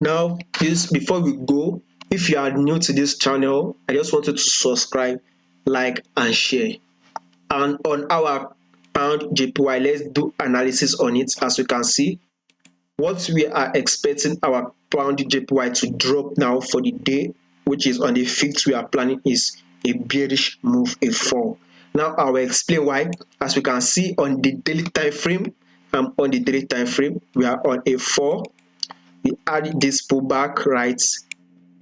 Now, please, before we go, if you are new to this channel, I just want you to subscribe, like, and share. And on our pound JPY, let's do analysis on it. As you can see, what we are expecting our pound JPY to drop now for the day, which is on the 5th, we are planning is a bearish move, a fall. Now I will explain why. As we can see on the daily time frame, we are on a fall. We add this pullback, right?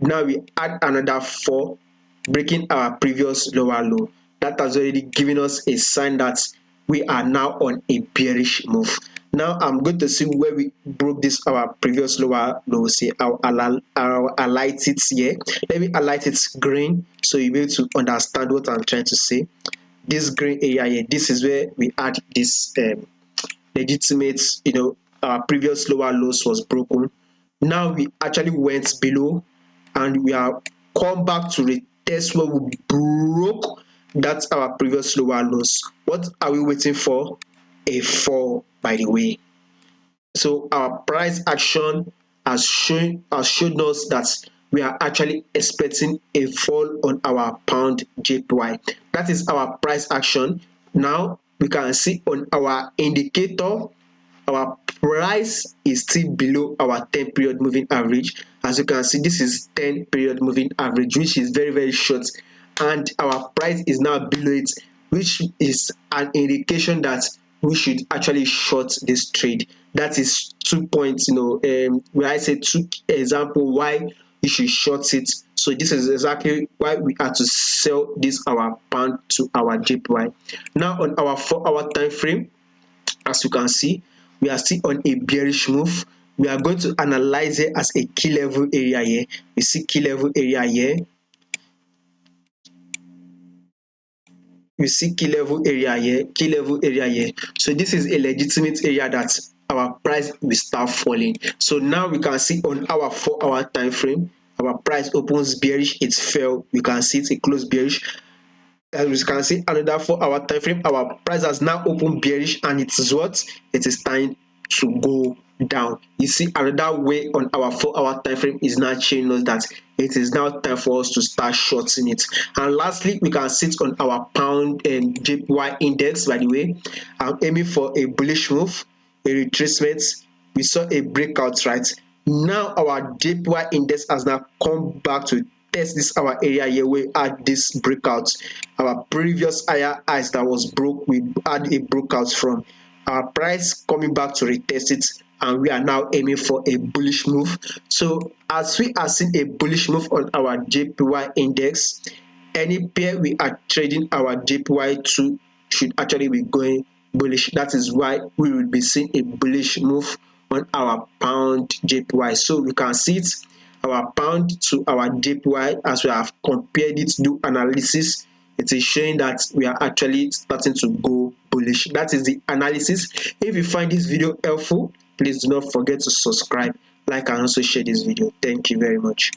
Now we add another 4, breaking our previous lower low. That has already given us a sign that we are now on a bearish move. Now I'm going to see where we broke this our previous lower low. Say I'll highlight it here. Let me highlight it green so you'll be able to understand what I'm trying to say. This green area here, this is where we add this legitimate, our previous lower lows was broken. Now we actually went below and we are come back to retest where we broke that's our previous lower lows. What are we waiting for? A fall, by the way. So our price action has shown us that we are actually expecting a fall on our pound JPY. That is our price action. Now we can see on our indicator, our price is still below our 10 period moving average. As you can see, this is 10 period moving average, which is very, very short, and our price is now below it, which is an indication that we should actually short this trade. That is 2 points, when I say 2 example why you should short it. So this is exactly why we have to sell this our pound to our JPY. Now on our 4-hour time frame, as you can see, we are still on a bearish move. We are going to analyze it as a key level area here. You see key level area here. You see key level area here. So this is a legitimate area that our price will start falling. So now we can see on our 4-hour time frame, our price opens bearish, it fell. We can see it's a close bearish. As we can see, another 4-hour time frame, our price has now opened bearish, and it is what? It is time to go down. You see, another way on our 4-hour time frame is now showing us that it is now time for us to start shorting it. And lastly, we can sit on our pound and JPY index. By the way, I'm aiming for a bullish move, a retracement. We saw a breakout, right? Now our JPY index has now come back to test this our area here. We had this breakout, our previous higher highs that was broke, we had a breakout from our price coming back to retest it, and we are now aiming for a bullish move. So as we are seeing a bullish move on our JPY index, any pair we are trading our JPY to should actually be going bullish. That is why we will be seeing a bullish move on our pound JPY. So we can see it, our pound to our JPY, as we have compared it, do analysis, it is showing that we are actually starting to go bullish. That is the analysis. If you find this video helpful, please do not forget to subscribe, like, and also share this video. Thank you very much.